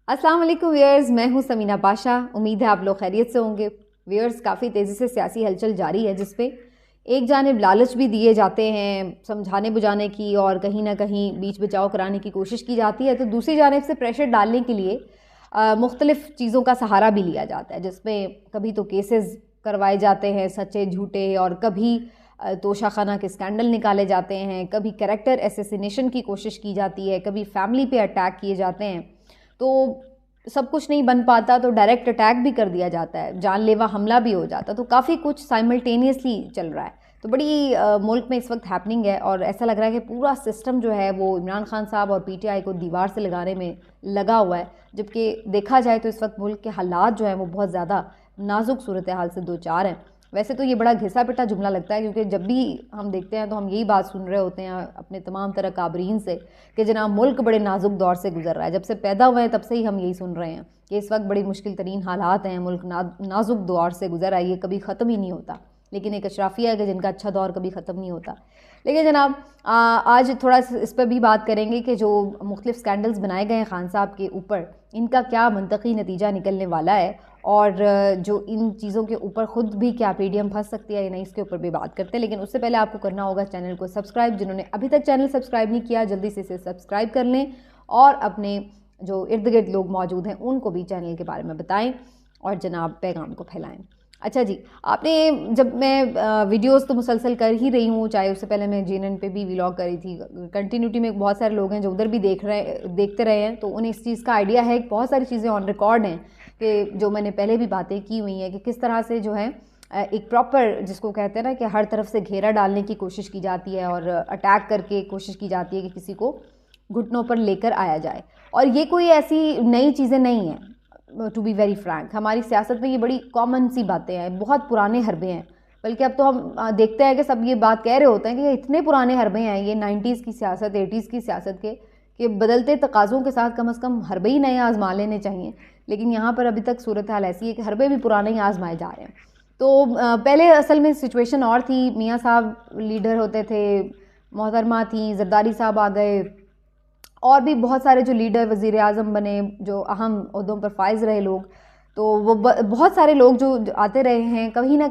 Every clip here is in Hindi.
अस्सलाम वालेकुम व्यूअर्स, मैं हूं समीना पाशा। उम्मीद है आप लोग खैरियत से होंगे। व्यूअर्स, काफ़ी तेज़ी से सियासी हलचल जारी है, जिसपे एक जानिब लालच भी दिए जाते हैं समझाने बुझाने की और कहीं ना कहीं बीच बचाव कराने की कोशिश की जाती है, तो दूसरी जानिब से प्रेशर डालने के लिए मुख्तलिफ़ चीज़ों का सहारा भी लिया जाता है, जिसमें कभी तो केसेस करवाए जाते हैं सच्चे झूठे, और कभी तोशाखाना के स्कैंडल निकाले जाते हैं, कभी कैरेक्टर एसेसिनेशन की कोशिश की जाती है, कभी फैमिली पे अटैक किए जाते हैं। तो सब कुछ नहीं बन पाता तो डायरेक्ट अटैक भी कर दिया जाता है, जानलेवा हमला भी हो जाता है, तो काफ़ी कुछ साइमल्टेनियसली चल रहा है। तो बड़ी मुल्क में इस वक्त हैपनिंग है, और ऐसा लग रहा है कि पूरा सिस्टम जो है वो इमरान खान साहब और पीटीआई को दीवार से लगाने में लगा हुआ है। जबकि देखा जाए तो इस वक्त मुल्क के हालात जो हैं वो बहुत ज़्यादा नाजुक सूरत हाल से दो चार हैं। वैसे तो ये बड़ा घिसा पिटा जुमला लगता है, क्योंकि जब भी हम देखते हैं तो हम यही बात सुन रहे होते हैं अपने तमाम तरह काबरीन से कि जनाब मुल्क बड़े नाजुक दौर से गुजर रहा है। जब से पैदा हुए हैं तब से ही हम यही सुन रहे हैं कि इस वक्त बड़ी मुश्किल तरीन हालात हैं, मुल्क नाजुक दौर से गुजर रहा है, ये कभी ख़त्म ही नहीं होता। लेकिन एक अशराफिया है कि जिनका अच्छा दौर कभी ख़त्म नहीं होता। लेकिन जनाब आज थोड़ा इस पर भी बात करेंगे कि जो मुख्तलिफ स्कैंडल्स बनाए गए हैं खान साहब के ऊपर, इनका क्या मंतकी नतीजा निकलने वाला है, और जो इन चीज़ों के ऊपर ख़ुद भी क्या पीडीएम फंस सकती है या नहीं, इसके ऊपर भी बात करते हैं। लेकिन उससे पहले आपको करना होगा चैनल को सब्सक्राइब। जिन्होंने अभी तक चैनल सब्सक्राइब नहीं किया, जल्दी से इसे सब्सक्राइब कर लें, और अपने जो इर्द गिर्द लोग मौजूद हैं उनको भी चैनल के बारे में बताएं और जनाब पैगाम को फैलाएं। अच्छा जी, आपने जब मैं वीडियोस तो मुसलसल कर ही रही हूँ, चाहे उससे पहले मैं जीएनएन पे भी व्लॉग करी थी, कंटिन्यूटी में बहुत सारे लोग हैं जो उधर भी देखते रहे हैं, तो उन्हें इस चीज़ का आइडिया है कि बहुत सारी चीज़ें ऑन रिकॉर्ड हैं कि जो मैंने पहले भी बातें की हुई हैं कि किस तरह से जो है एक प्रॉपर, जिसको कहते हैं ना कि हर तरफ से घेरा डालने की कोशिश की जाती है और अटैक करके कोशिश की जाती है कि किसी को घुटनों पर लेकर आया जाए। और ये कोई ऐसी नई चीज़ें नहीं हैं, टू बी वेरी फ्रैंक। हमारी सियासत में ये बड़ी कॉमन सी बातें हैं, बहुत पुराने हरबे हैं। बल्कि अब तो हम देखते हैं कि सब ये बात कह रहे होते हैं कि ये इतने पुराने हरबे हैं, ये 90s की सियासत 80s की सियासत के कि बदलते तकाज़ों के साथ कम से कम हरबे ही नए आजमा लेने चाहिए। लेकिन यहाँ पर अभी तक सूरत हाल ऐसी है कि हरबे भी पुराने ही आजमाए जा रहे हैं। तो पहले असल में सिचुएशन और थी, मियाँ साहब लीडर होते थे, मोहतरमा थी, जरदारी साहब आ गए, और भी बहुत सारे जो लीडर वज़ीर आज़म बने, जो अहम ओहदों पर फाइज रहे लोग, तो वो बहुत सारे लोग जो आते रहे हैं, कहीं ना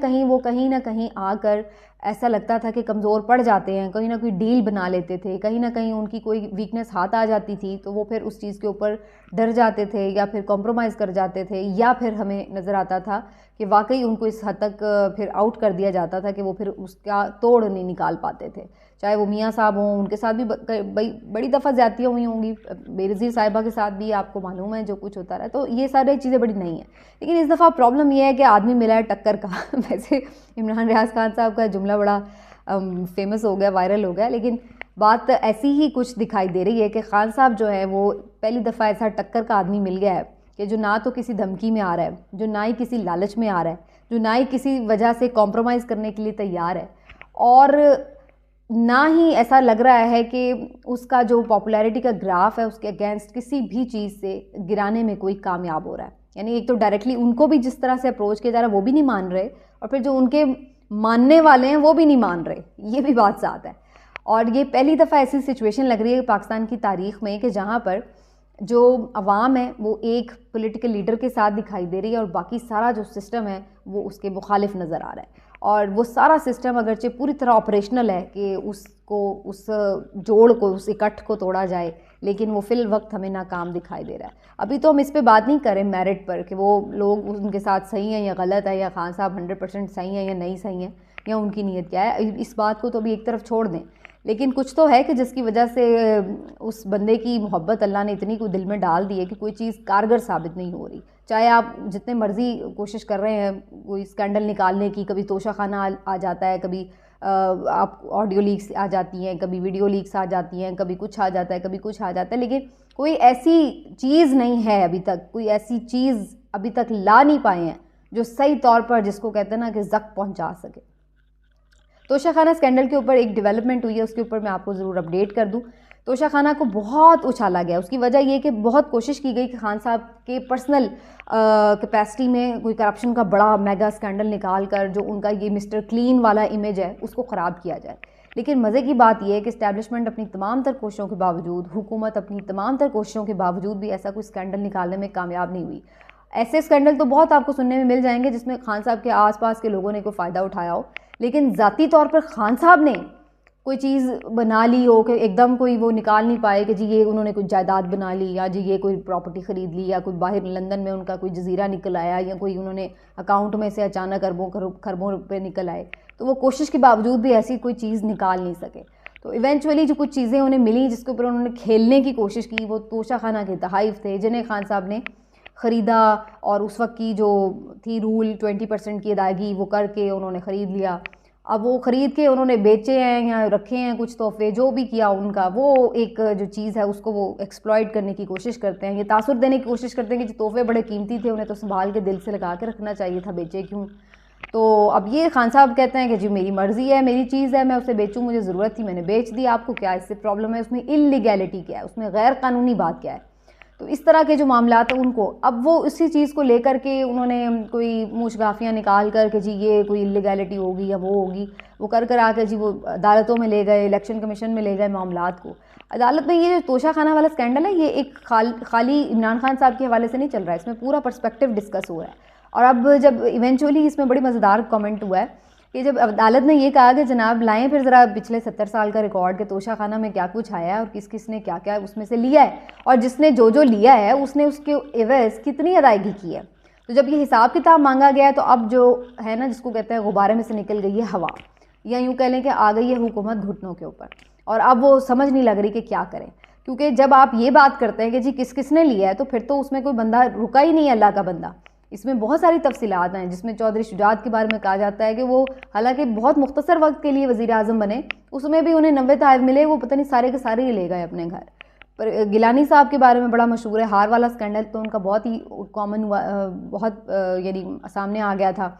कहीं आकर ऐसा लगता था कि कमज़ोर पड़ जाते हैं, कहीं ना कोई डील बना लेते थे, कहीं ना कहीं उनकी कोई वीकनेस हाथ आ जाती थी तो वो फिर उस चीज़ के ऊपर डर जाते थे या फिर कॉम्प्रोमाइज़ कर जाते थे, या फिर हमें नज़र आता था कि वाकई उनको इस हद तक फिर आउट कर दिया जाता था कि वो फिर उसका तोड़ नहीं निकाल पाते थे। चाहे वो मियाँ साहब हों, उनके साथ भी बड़ी दफ़ा ज़्यादतियाँ हुई होंगी, बेनज़ीर साहिबा के साथ भी आपको मालूम है जो कुछ होता रहा, तो ये सारी चीज़ें बड़ी नहीं हैं। लेकिन इस दफ़ा प्रॉब्लम ये है कि आदमी मिला है टक्कर का। वैसे इमरान रियाज खान साहब का जुमला बड़ा फेमस हो गया, वायरल हो गया, लेकिन बात ऐसी ही कुछ दिखाई दे रही है कि खान साहब जो है वो पहली दफ़ा ऐसा टक्कर का आदमी मिल गया है कि जो ना तो किसी धमकी में आ रहा है, जो ना ही किसी लालच में आ रहा है, जो ना ही किसी वजह से कॉम्प्रोमाइज़ करने के लिए तैयार है, और ना ही ऐसा लग रहा है कि उसका जो पॉपुलैरिटी का ग्राफ है उसके अगेंस्ट किसी भी चीज़ से गिराने में कोई कामयाब हो रहा है। यानी एक तो डायरेक्टली उनको भी जिस तरह से अप्रोच किया जा रहा है वो भी नहीं मान रहे, और फिर जो उनके मानने वाले हैं वो भी नहीं मान रहे, ये भी बात साथ है। और ये पहली दफ़ा ऐसी सिचुएशन लग रही है पाकिस्तान की तारीख़ में कि जहाँ पर जो अवाम है वो एक पॉलिटिकल लीडर के साथ दिखाई दे रही है और बाकी सारा जो सिस्टम है वो उसके मुखालिफ नज़र आ रहा है। और वो सारा सिस्टम अगरचे पूरी तरह ऑपरेशनल है कि उसको, उस जोड़ को, उस इकट्ठ को तोड़ा जाए, लेकिन वो फिल वक्त हमें नाकाम दिखाई दे रहा है। अभी तो हम इस पे बात नहीं करें मेरिट पर कि वो लोग उनके साथ सही हैं या गलत है, या खान साहब 100% सही हैं या नहीं सही हैं, या उनकी नीयत क्या है, इस बात को तो अभी एक तरफ छोड़ दें। लेकिन कुछ तो है कि जिसकी वजह से उस बंदे की मोहब्बत अल्लाह ने इतनी को दिल में डाल दी है कि कोई चीज़ कारगर साबित नहीं हो रही। चाहे आप जितने मर्जी कोशिश कर रहे हैं कोई स्कैंडल निकालने की, कभी तोशाखाना आ जाता है, कभी आप ऑडियो लीक्स आ जाती हैं, कभी वीडियो लीक्स आ जाती हैं, कभी कुछ आ जाता है, कभी कुछ आ जाता है, लेकिन कोई ऐसी चीज़ नहीं है अभी तक, कोई ऐसी चीज़ अभी तक ला नहीं पाए हैं जो सही तौर पर, जिसको कहते हैं ना कि ज़ख्म पहुँचा सके। तोशाखाना स्कैंडल के ऊपर एक डेवलपमेंट हुई है, उसके ऊपर मैं आपको ज़रूर अपडेट कर दूं। तोशाखाना को बहुत उछाला गया, उसकी वजह ये कि बहुत कोशिश की गई कि खान साहब के पर्सनल कैपेसिटी में कोई करप्शन का बड़ा मेगा स्कैंडल निकाल कर जो उनका ये मिस्टर क्लीन वाला इमेज है उसको ख़राब किया जाए। लेकिन मज़े की बात यह है कि इस्टेब्लिशमेंट अपनी तमाम तर कोशिशों के बावजूद, हुकूमत अपनी तमाम तर कोशिशों के बावजूद भी ऐसा कोई स्कैंडल निकालने में कामयाब नहीं हुई। ऐसे स्कैंडल तो बहुत आपको सुनने में मिल जाएंगे जिसमें खान साहब के आसपास के लोगों ने कोई फ़ायदा उठाया हो, लेकिन ज़ाती तौर पर खान साहब ने कोई चीज़ बना ली हो कि एकदम कोई वो निकाल नहीं पाए कि जी ये उन्होंने कोई जायदाद बना ली, या जी ये कोई प्रॉपर्टी ख़रीद ली, या कोई बाहर लंदन में उनका कोई जजीरा निकल आया, या कोई उन्होंने अकाउंट में से अचानक अरबों खरबों रुपये निकल आए, तो वो कोशिश के बावजूद भी ऐसी कोई चीज़ निकाल नहीं सके। तो इवेंचुअली जो कुछ चीज़ें उन्हें मिली जिसके ऊपर उन्होंने खेलने की कोशिश की, वो तोशाखाना के तहाइफ थे जिन्हें खान साहब ने ख़रीदा, और उस वक्त की जो थी रूल 20% की अदायगी वो करके उन्होंने ख़रीद लिया। अब वो ख़रीद के उन्होंने बेचे हैं या रखे हैं कुछ तोहफे, जो भी किया उनका, वो एक जो चीज़ है उसको वो एक्सप्लॉइट करने की कोशिश करते हैं, ये तासुर देने की कोशिश करते हैं कि जो तोहफे बड़े कीमती थे उन्हें तो संभाल के दिल से लगा के रखना चाहिए था, बेचे क्यों। तो अब ये खान साहब कहते हैं कि जी मेरी मर्ज़ी है, मेरी चीज़ है, मैं उसे बेचूँ, मुझे ज़रूरत थी, मैंने बेच दी, आपको क्या इससे प्रॉब्लम है, उसमें इल्लीगैलिटी क्या है, उसमें गैर कानूनी बात क्या है। तो इस तरह के जो मामलात हैं उनको अब वो इसी चीज़ को लेकर के उन्होंने कोई मूशगाफियाँ निकाल कर के जी ये कोई इल्लीगैलिटी होगी या वो होगी, वो कर आकर जी वो अदालतों में ले गए, इलेक्शन कमीशन में ले गए मामलात को। अदालत में ये जो तोशाखाना वाला स्कैंडल है ये एक खाली इमरान खान साहब के हवाले से नहीं चल रहा है, इसमें पूरा पर्सपेक्टिव डिस्कस हुआ है। और अब जब इवेंचुअली इसमें बड़ी मज़ेदार कमेंट हुआ है कि जब अदालत ने ये कहा कि जनाब लाएं फिर ज़रा पिछले 70 साल का रिकॉर्ड के तोशाखाना में क्या कुछ आया है और किस किस ने क्या क्या उसमें से लिया है, और जिसने जो जो लिया है उसने उसके एवज़ कितनी अदायगी की है। तो जब ये हिसाब किताब मांगा गया है तो अब जो है ना, जिसको कहते हैं गुब्बारे में से निकल गई है हवा, या यूँ कह लें कि आ गई है हुकूमत घुटनों के ऊपर, और अब वो समझ नहीं लग रही कि क्या करें। क्योंकि जब आप ये बात करते हैं कि जी किस किस ने लिया है, तो फिर तो उसमें कोई बंदा रुका ही नहीं है, अल्लाह का बंदा। इसमें बहुत सारी तफसीलात हैं, जिसमें चौधरी शुजात के बारे में कहा जाता है कि वो हालांकि बहुत मुख्तसर वक्त के लिए वज़ीर आज़म बने, उसमें भी उन्हें 90 तहफ़ मिले, वो पता नहीं सारे के सारे ही ले गए अपने घर। पर गिलानी साहब के बारे में बड़ा मशहूर है, हार वाला स्कैंडल तो उनका बहुत ही कॉमन हुआ, बहुत यानी सामने आ गया था।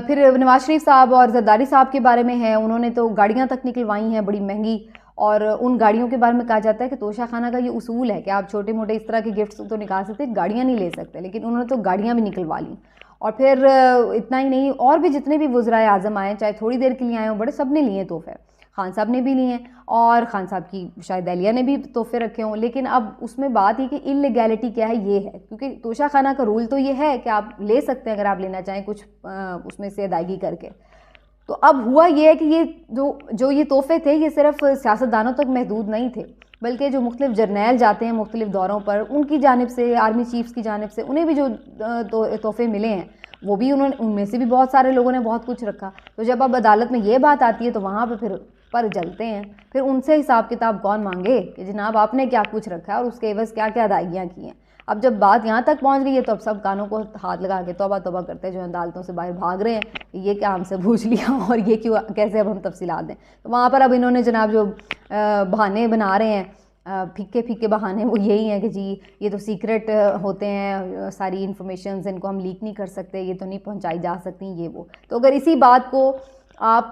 फिर नवाज शरीफ साहब और जरदारी साहब के बारे में है, उन्होंने तो गाड़ियाँ तक निकलवाई हैं बड़ी महंगी, और उन गाड़ियों के बारे में कहा जाता है कि तोशाखाना का ये उसूल है कि आप छोटे मोटे इस तरह के गिफ्ट्स तो निकाल सकते, गाड़ियाँ नहीं ले सकते, लेकिन उन्होंने तो गाड़ियाँ भी निकलवा ली। और फिर इतना ही नहीं, और भी जितने भी वज़राए आज़म आए, चाहे थोड़ी देर के लिए आए हों, बड़े सब ने लिए तोहफे, खान साहब ने भी लिए हैं, और खान साहब की शायद दहलिया ने भी तोहफे रखे हों। लेकिन अब उसमें बात ये कि इल्लीगैलिटी क्या है, ये है, क्योंकि तोशाखाना का रूल तो ये है कि आप ले सकते हैं अगर आप लेना चाहें कुछ उसमें से अदायगी करके। तो अब हुआ ये है कि ये जो ये तोहफे थे ये सिर्फ सियासतदानों तक महदूद नहीं थे, बल्कि जो मुख्तलिफ जर्नैल जाते हैं मुख्तलिफ दौरों पर, उनकी जानिब से, आर्मी चीफ्स की जानिब से उन्हें भी जो तोहफे मिले हैं वो भी उनमें से भी बहुत सारे लोगों ने बहुत कुछ रखा। तो जब अब अदालत में ये बात आती है तो वहाँ पर फिर पर जलते हैं, फिर उनसे हिसाब किताब कौन मांगे कि जनाब आपने क्या कुछ रखा है और उसके एवज़ क्या क्या अदायगियाँ की हैं। अब जब बात यहाँ तक पहुँच गई है तो अब सब कानों को हाथ लगा के तौबा तौबा करते हैं, जो अदालतों से बाहर भाग रहे हैं, ये क्या हमसे पूछ लिया और ये क्यों, कैसे अब हम तफसीलात दें। तो वहाँ पर अब इन्होंने जनाब जो बहाने बना रहे हैं, फीके फीके बहाने, वो यही हैं कि जी ये तो सीक्रेट होते हैं, सारी इन्फॉर्मेशन इनको हम लीक नहीं कर सकते, ये तो नहीं पहुँचाई जा सकती, ये वो। तो अगर इसी बात को आप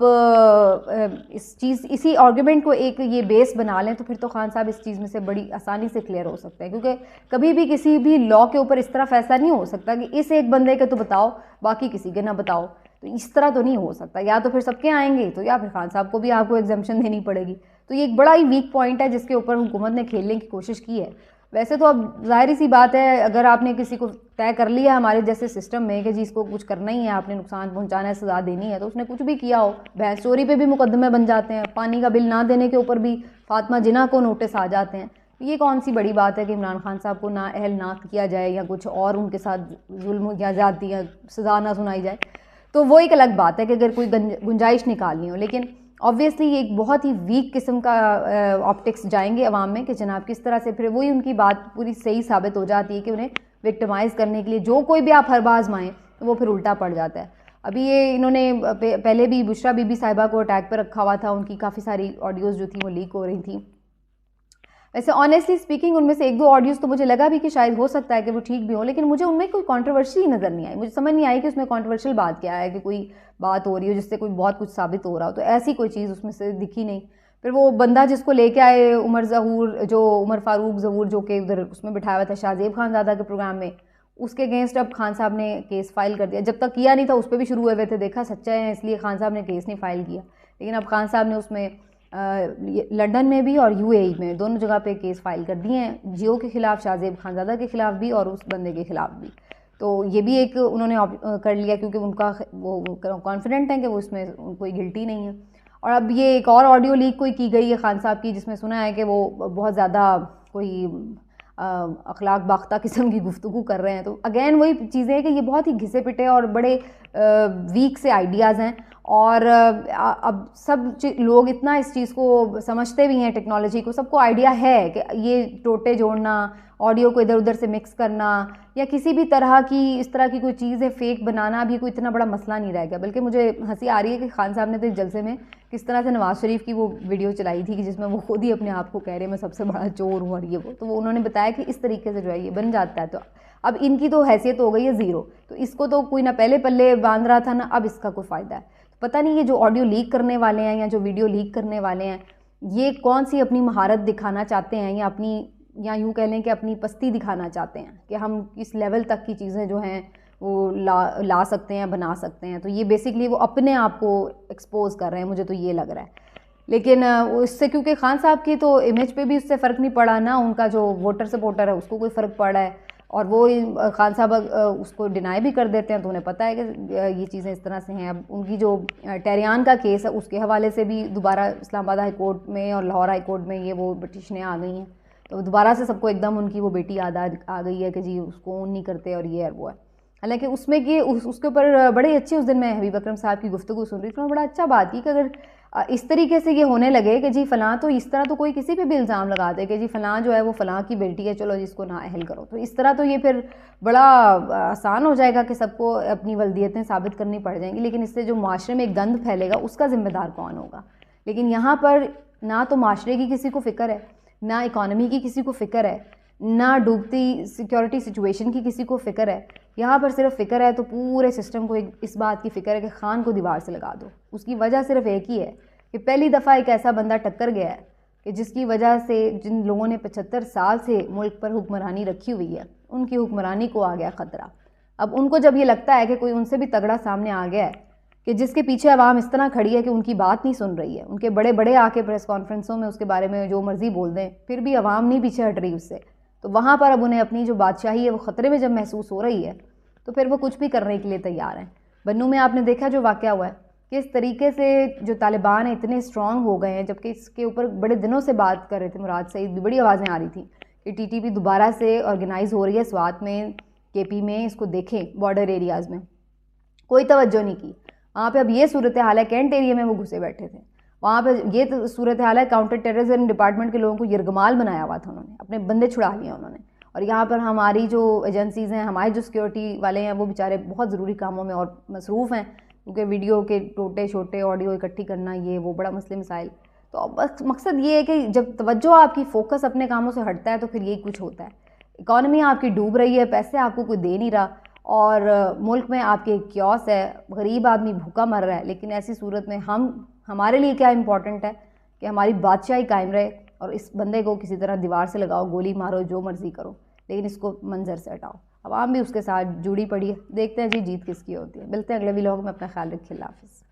इसी आर्गूमेंट को एक ये बेस बना लें तो फिर तो खान साहब इस चीज़ में से बड़ी आसानी से क्लियर हो सकते हैं, क्योंकि कभी भी किसी भी लॉ के ऊपर इस तरह फैसला नहीं हो सकता कि इस एक बंदे के तो बताओ बाकी किसी के ना बताओ, तो इस तरह तो नहीं हो सकता। या तो फिर सबके आएंगे तो या फिर खान साहब को भी आपको एग्जम्पशन देनी पड़ेगी। तो ये एक बड़ा ही वीक पॉइंट है जिसके ऊपर हुकूमत ने खेलने की कोशिश की है। वैसे तो अब ज़ाहिर सी बात है, अगर आपने किसी को तय कर लिया हमारे जैसे सिस्टम में कि जी इसको कुछ करना ही है, आपने नुकसान पहुंचाना है, सज़ा देनी है, तो उसने कुछ भी किया हो, भैंस चोरी पे भी मुकदमे बन जाते हैं, पानी का बिल ना देने के ऊपर भी फातिमा जिन्ना को नोटिस आ जाते हैं। ये कौन सी बड़ी बात है कि इमरान खान साहब को ना अहल ना किया जाए या कुछ और उनके साथ जुल्म या ज़्यादती या सज़ा ना सुनाई जाए। तो वो एक अलग बात है कि अगर कोई गुंजाइश निकालनी हो, लेकिन ऑब्वियसली ये एक बहुत ही वीक किस्म का ऑप्टिक्स जाएंगे अवाम में कि जनाब किस तरह से, फिर वही उनकी बात पूरी सही साबित हो जाती है कि उन्हें विक्टिमाइज़ करने के लिए जो कोई भी आप हरबा आजमाएं तो वो फिर उल्टा पड़ जाता है। अभी ये इन्होंने पहले भी बुशरा बीबी साहिबा को अटैक पर रखा हुआ था, उनकी काफ़ी सारी ऑडियोज़ जो थी वो लीक हो रही थी। वैसे ऑनेस्टली स्पीकिंग उनमें से एक दो ऑडियोज़ तो मुझे लगा भी कि शायद हो सकता है कि वो ठीक भी हो, लेकिन मुझे उनमें कोई कंट्रोवर्सी नज़र नहीं आई। मुझे समझ नहीं आई कि उसमें कंट्रोवर्शियल बात क्या है, कि कोई बात हो रही हो जिससे कोई बहुत कुछ साबित हो रहा हो, तो ऐसी कोई चीज़ उसमें से दिखी नहीं। फिर वो बंदा जिसको लेके आए उमर फारूक ज़हूर, जो कि उधर उसमें बिठाया हुआ था शाहजेब खानज़ादा के प्रोग्राम में, उसके अगेंस्ट अब खान साहब ने केस फाइल कर दिया। जब तक किया नहीं था उस पर भी शुरू हुए थे, देखा सच्चा है इसलिए खान साहब ने केस नहीं फाइल किया, लेकिन अब खान साहब ने उसमें लंदन में भी और यूएई में दोनों जगह पे केस फाइल कर दिए हैं, जियो के ख़िलाफ़, शाहज़ेब खानज़ादा के ख़िलाफ़ भी और उस बंदे के ख़िलाफ़ भी। तो ये भी एक उन्होंने कर लिया क्योंकि उनका वो कॉन्फिडेंट है कि वो इसमें कोई गिल्टी नहीं है। और अब ये एक और ऑडियो लीक कोई की गई है खान साहब की, जिसमें सुना है कि वो बहुत ज़्यादा कोई अखलाक बाख्ता किस्म की गुफ्तगू कर रहे हैं। तो अगेन वही चीज़ें हैं कि ये बहुत ही घिसे पिटे और बड़े वीक से आइडियाज़ हैं। और अब सब लोग इतना इस चीज़ को समझते भी हैं, टेक्नोलॉजी को, सबको आइडिया है कि ये टोटे जोड़ना, ऑडियो को इधर उधर से मिक्स करना या किसी भी तरह की इस तरह की कोई चीज़ है फेक बनाना भी कोई इतना बड़ा मसला नहीं रह गया। बल्कि मुझे हंसी आ रही है कि खान साहब ने तो इस जलसे में किस तरह से नवाज़ शरीफ की वो वीडियो चलाई थी कि जिसमें वो खुद ही अपने आप को कह रहे हैं मैं सबसे बड़ा चोर हूँ और ये वो। तो वो उन्होंने बताया कि इस तरीके से जो है ये बन जाता है। तो अब इनकी तो हैसियत हो गई है ज़ीरो, तो इसको तो कोई ना पहले पल्ले बांध रहा था ना अब इसका कोई फ़ायदा है। तो पता नहीं ये जो ऑडियो लीक करने वाले हैं या जो वीडियो लीक करने वाले हैं ये कौन सी अपनी महारत दिखाना चाहते हैं या अपनी, या यूँ कह लें कि अपनी पस्ती दिखाना चाहते हैं कि हम किस लेवल तक की चीज़ें जो हैं वो ला सकते हैं, बना सकते हैं। तो ये बेसिकली वो अपने आप को एक्सपोज कर रहे हैं, मुझे तो ये लग रहा है। लेकिन उससे क्योंकि खान साहब की तो इमेज पे भी उससे फ़र्क नहीं पड़ा ना, उनका जो वोटर सपोर्टर है उसको कोई फ़र्क पड़ा है। और वो खान साहब उसको डिनाई भी कर देते हैं, तो उन्हें पता है कि ये चीज़ें इस तरह से हैं। अब उनकी जो टेरियान का केस है उसके हवाले से भी दोबारा इस्लामाबाद हाई कोर्ट में और लाहौर हाई कोर्ट में ये वो पिटीशनें आ गई हैं। तो दोबारा से सबको एकदम उनकी वो बेटी याद आ गई है कि जी उसको नहीं करते और ये है वो है। हालांकि उसमें कि उसके ऊपर बड़े अच्छे, उस दिन मैं हबीब अकरम साहब की गुफ्तगू सुन रही थी, बड़ा अच्छा बात की कि अगर इस तरीके से ये होने लगे कि जी फ़लाँ, तो इस तरह तो कोई किसी पे भी इल्ज़ाम लगा दे कि जी फ़लाँ जो है वो फ़लाँ की बेटी है, चलो जिसको ना अहल करो, तो इस तरह तो ये फिर बड़ा आसान हो जाएगा कि सबको अपनी वल्दियतें साबित करनी पड़ जाएंगी। लेकिन इससे जो माशरे में एक गंद फैलेगा उसका ज़िम्मेदार कौन होगा? लेकिन यहाँ पर ना तो माशरे की किसी को फ़िक्र है, ना इकॉनमी की किसी को फ़िक्र है, ना डूबती सिक्योरिटी सिचुएशन की किसी को फ़िक्र है। यहाँ पर सिर्फ फ़िक्र है तो पूरे सिस्टम को इस बात की फ़िक्र है कि खान को दीवार से लगा दो। उसकी वजह सिर्फ एक ही है कि पहली दफ़ा एक ऐसा बंदा टक्कर गया है कि जिसकी वजह से जिन लोगों ने 75 साल से मुल्क पर हुक्मरानी रखी हुई है उनकी हुक्मरानी को आ गया ख़तरा। अब उनको जब ये लगता है कि कोई उनसे भी तगड़ा सामने आ गया है कि जिसके पीछे अवाम इस तरह खड़ी है कि उनकी बात नहीं सुन रही है, उनके बड़े बड़े आके प्रेस कॉन्फ्रेंसों में उसके बारे में जो मर्ज़ी बोल दें फिर भी अवाम नहीं पीछे हट रही उससे, तो वहाँ पर अब उन्हें अपनी जो बादशाही है वो ख़तरे में जब महसूस हो रही है तो फिर वो कुछ भी करने के लिए तैयार हैं। बन्नू में आपने देखा जो वाक़या हुआ है कि इस तरीके से जो तालिबान है इतने स्ट्रॉन्ग हो गए हैं, जबकि इसके ऊपर बड़े दिनों से बात कर रहे थे मुराद सईद भी, बड़ी आवाज़ें आ रही थी कि टीटीपी दोबारा से ऑर्गेनाइज़ हो रही है स्वात में, केपी में, इसको देखें बॉर्डर एरियाज़ में। कोई तवज्जो नहीं की वहाँ पे। अब ये सूरत हाल है, कैंट एरिया में वो घुसे बैठे थे, वहाँ पे ये सूरत हाल है, काउंटर टेररिज्म डिपार्टमेंट के लोगों को यरगमाल बनाया हुआ था उन्होंने, अपने बंदे छुड़ा लिए उन्होंने। और यहाँ पर हमारी जो एजेंसीज़ हैं, हमारे जो सिक्योरिटी वाले हैं वो बेचारे बहुत ज़रूरी कामों में और मसरूफ़ हैं, क्योंकि वीडियो के टोटे छोटे ऑडियो इकट्ठी करना ये वो बड़ा मसले मसाइल। तो बस मकसद ये है कि जब तवज्जो आपकी फ़ोकस अपने कामों से हटता है तो फिर यही कुछ होता है। इकॉनमी आपकी डूब रही है, पैसे आपको कोई दे नहीं रहा और मुल्क में आपके क्योस है, गरीब आदमी भूखा मर रहा है। लेकिन ऐसी सूरत में हमारे लिए क्या इम्पोर्टेंट है कि हमारी बादशाही कायम रहे और इस बंदे को किसी तरह दीवार से लगाओ, गोली मारो, जो मर्ज़ी करो, लेकिन इसको मंजर से हटाओ। अवाम भी उसके साथ जुड़ी पड़ी है। देखते हैं जी जीत किसकी होती है। मिलते हैं अगले व्लॉग में, अपना ख्याल रखिए। अल्लाह हाफ़िज़।